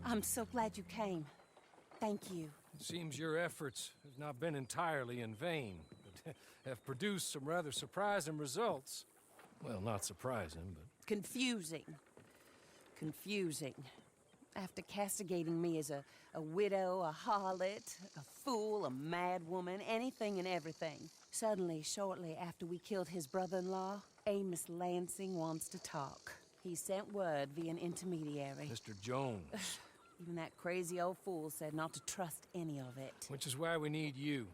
I'm so glad you came. Thank you. It seems your efforts have not been entirely in vain, but have produced some rather surprising results. Well, not surprising, but... Confusing. Confusing. After castigating me as a widow, a harlot, a fool, a mad woman, anything and everything, suddenly, shortly after we killed his brother-in-law, Amos Lansing wants to talk. He sent word via an intermediary. Mr. Jones. Even that crazy old fool said not to trust any of it. Which is why we need you.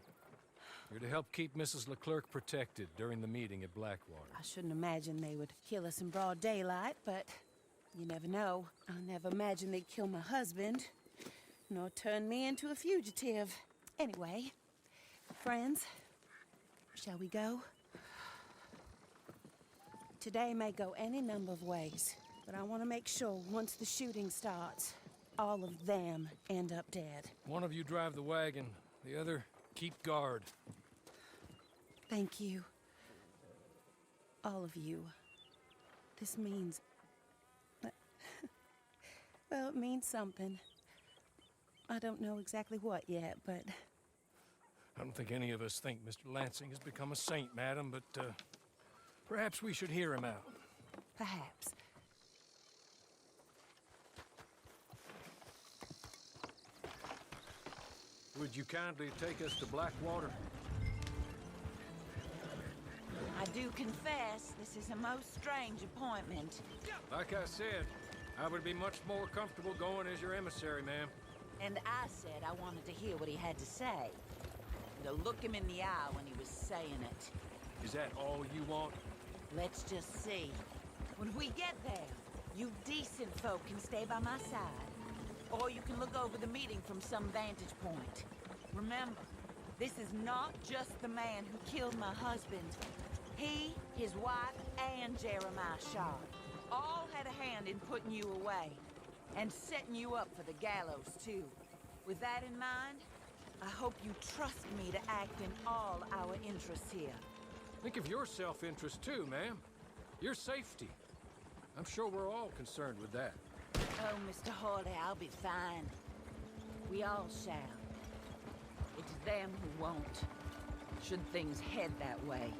You're to help keep Mrs. Leclerc protected during the meeting at Blackwater. I shouldn't imagine they would kill us in broad daylight, but you never know. I never imagined they'd kill my husband, nor turn me into a fugitive. Anyway, friends, shall we go? Today may go any number of ways, but I want to make sure once the shooting starts, all of them end up dead. One of you drive the wagon, the other keep guard. Thank you. All of you. This means... well, it means something. I don't know exactly what yet, but... I don't think any of us think Mr. Lansing has become a saint, madam, but perhaps we should hear him out. Perhaps. Would you kindly take us to Blackwater? I do confess, this is a most strange appointment. Like I said, I would be much more comfortable going as your emissary, ma'am. And I said I wanted to hear what he had to say. To look him in the eye when he was saying it. Is that all you want? Let's just see. When we get there, you decent folk can stay by my side. Or you can look over the meeting from some vantage point. Remember, this is not just the man who killed my husband. He, his wife, and Jeremiah Shaw all had a hand in putting you away. And setting you up for the gallows, too. With that in mind, I hope you trust me to act in all our interests here. Think of your self-interest too, ma'am. Your safety. I'm sure we're all concerned with that. Oh, Mr. Hawley, I'll be fine. We all shall. It's them who won't, should things head that way.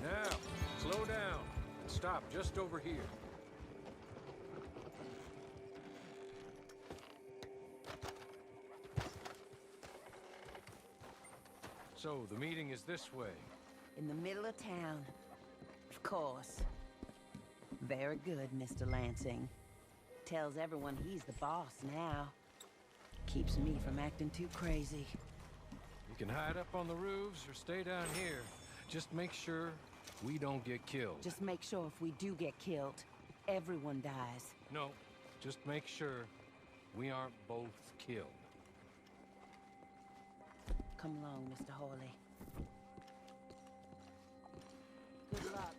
Now, slow down and stop just over here. So, the meeting is this way. In the middle of town. Of course. Very good, Mr. Lansing. Tells everyone he's the boss now. Keeps me from acting too crazy. You can hide up on the roofs or stay down here. Just make sure we don't get killed. Just make sure if we do get killed, everyone dies. No, just make sure we aren't both killed. Come along, Mr. Hawley. Good luck.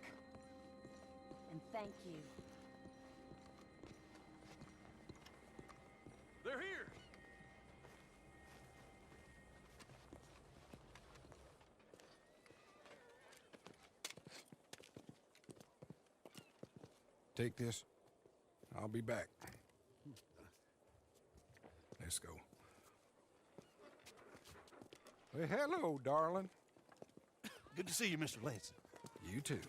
And thank you. They're here! Take this. I'll be back. Let's go. Well, hello, darling. Good to see you, Mr. Lansing. You too.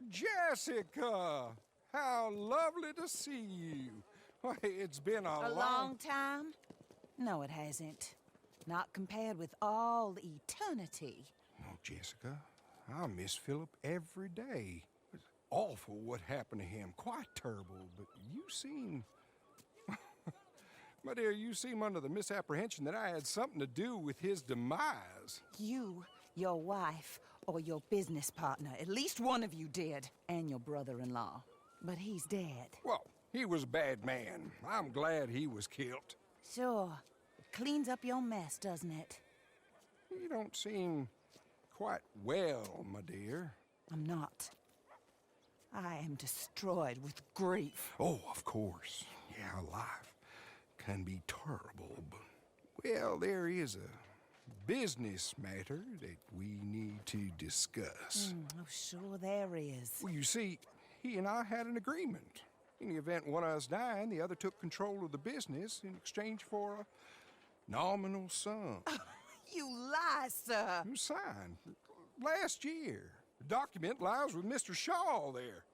Jessica! How lovely to see you. Why, it's been A long time? No, it hasn't. Not compared with all eternity. Oh, Jessica, I miss Philip every day. awful what happened to him. Quite terrible, but you seem... My dear, you seem under the misapprehension that I had something to do with his demise. You, your wife, or your business partner. At least one of you did. And your brother-in-law. But he's dead. Well, he was a bad man. I'm glad he was killed. Sure. It cleans up your mess, doesn't it? You don't seem quite well, my dear. I'm not. I am destroyed with grief. Oh, of course. Yeah, life can be terrible, but... Well, there is a business matter that we need to discuss. Oh, sure there is. Well, you see, he and I had an agreement. In the event one of us died, the other took control of the business in exchange for a nominal sum. You lie, sir. It was signed last year. The document lies with Mr. Shaw there.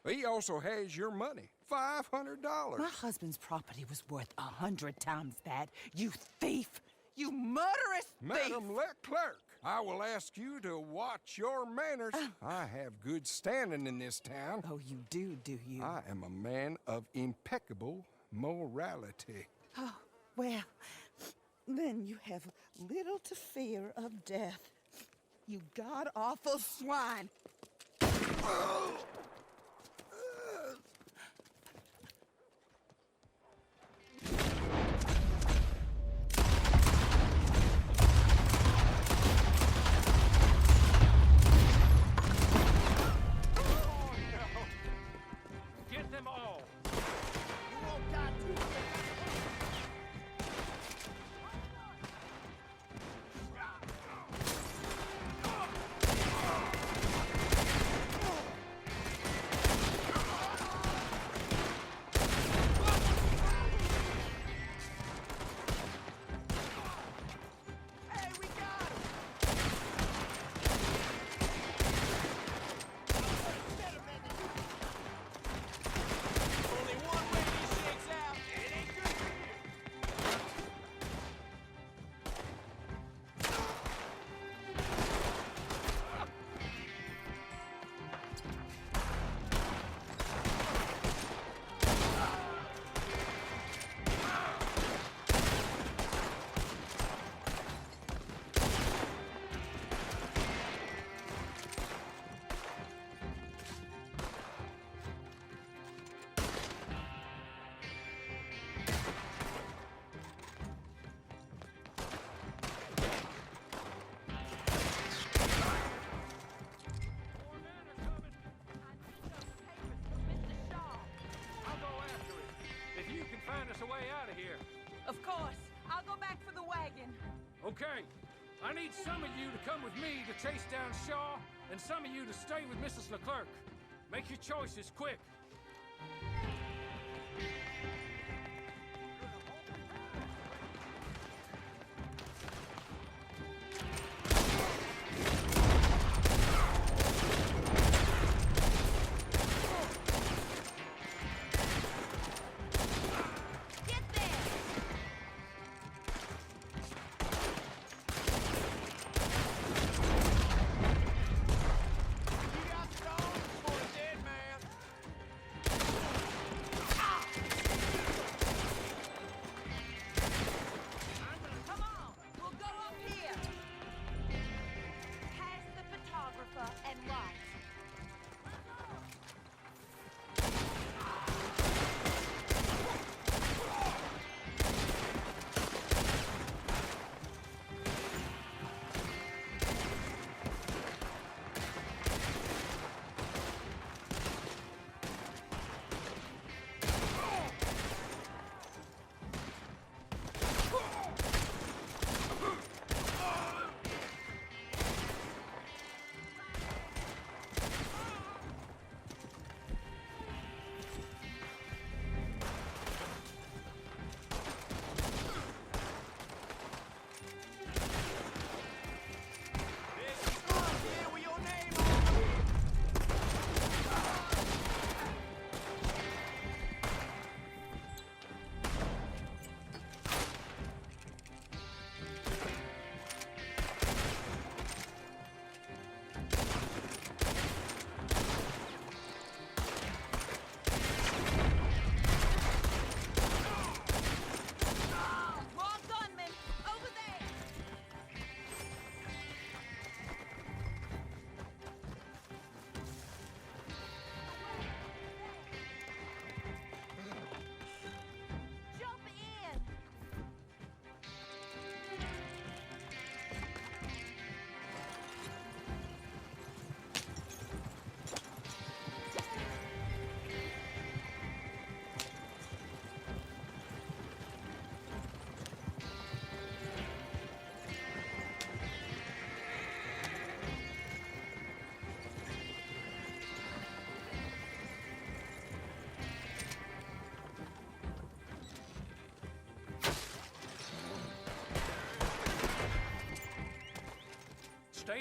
He also has your money, $500. My husband's property was worth 100 times that. You thief! You murderous thief! Madam Leclerc, I will ask you to watch your manners. I have good standing in this town. Oh, you do you? I am a man of impeccable morality. Oh, well, then you have little to fear of death. You god-awful swine! Get them all! Find us a way out of here. Of course. I'll go back for the wagon. Okay. I need some of you to come with me to chase down Shaw, and some of you to stay with Mrs. Leclerc. Make your choices quick.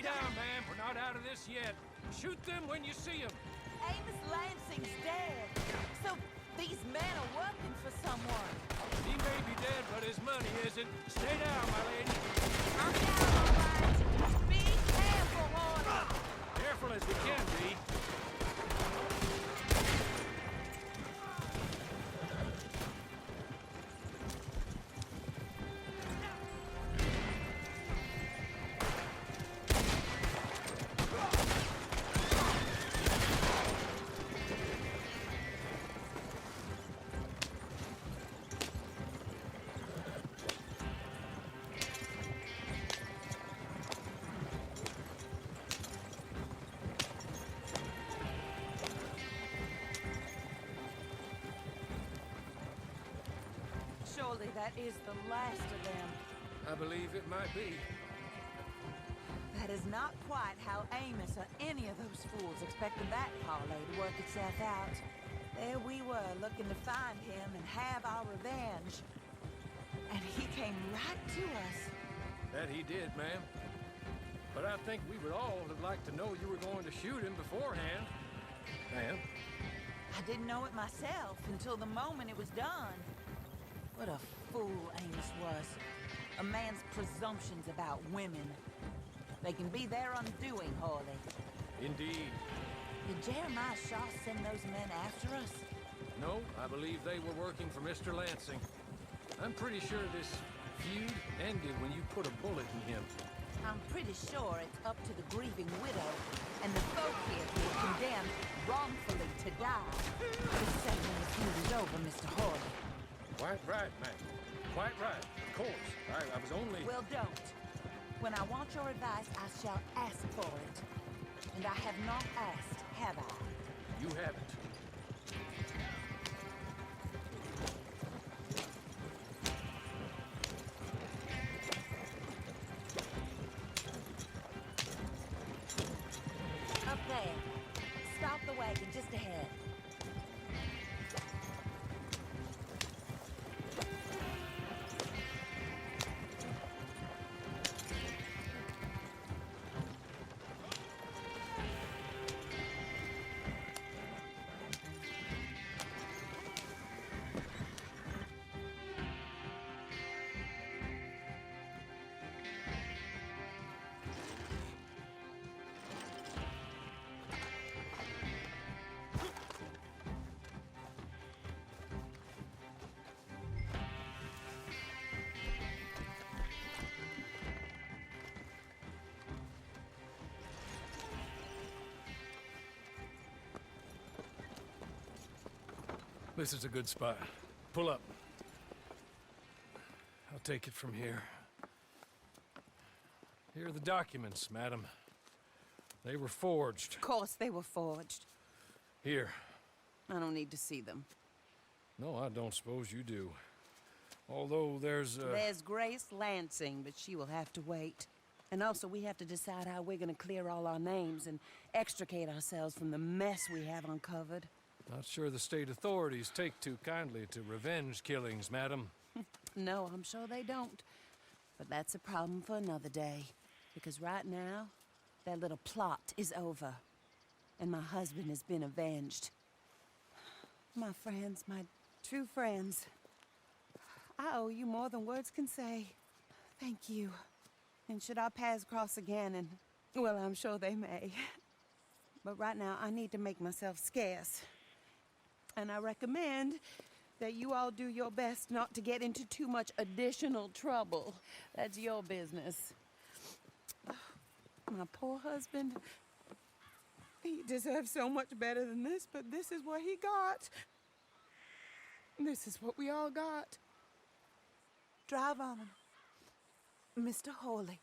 Stay down, ma'am. We're not out of this yet. Shoot them when you see them. Amos Lansing's dead. So these men are working for someone. He may be dead, but his money isn't. Stay down, my lady. I'm down, all right. Be careful, Hornet. Careful as we can be. Surely that is the last of them. I believe it might be. That is not quite how Amos or any of those fools expected that parlay to work itself out. There we were, looking to find him and have our revenge. And he came right to us. That he did, ma'am. But I think we would all have liked to know you were going to shoot him beforehand. Ma'am? I didn't know it myself until the moment it was done. What a fool Amos was. A man's presumptions about women. They can be their undoing, Hawley. Indeed. Did Jeremiah Shaw send those men after us? No, I believe they were working for Mr. Lansing. I'm pretty sure this feud ended when you put a bullet in him. I'm pretty sure it's up to the grieving widow and the folk here who are condemned wrongfully to die. This segment of feud is over, Mr. Hawley. Quite right, ma'am. Quite right. Of course. I was only... Well, don't. When I want your advice, I shall ask for it. And I have not asked, have I? You haven't. Up there. Stop the wagon just ahead. This is a good spot. Pull up. I'll take it from here. Here are the documents, madam. They were forged. Of course they were forged. Here. I don't need to see them. No, I don't suppose you do. Although there's There's Grace Lansing, but she will have to wait. And also, we have to decide how we're gonna clear all our names and extricate ourselves from the mess we have uncovered. Not sure the state authorities take too kindly to revenge killings, madam. No, I'm sure they don't. But that's a problem for another day. Because right now, that little plot is over. And my husband has been avenged. My friends, my true friends. I owe you more than words can say. Thank you. And should our paths cross again, and, well, I'm sure they may. But right now, I need to make myself scarce. And I recommend that you all do your best not to get into too much additional trouble. That's your business. My poor husband, he deserves so much better than this, but this is what he got. This is what we all got. Drive on, Mr. Hawley.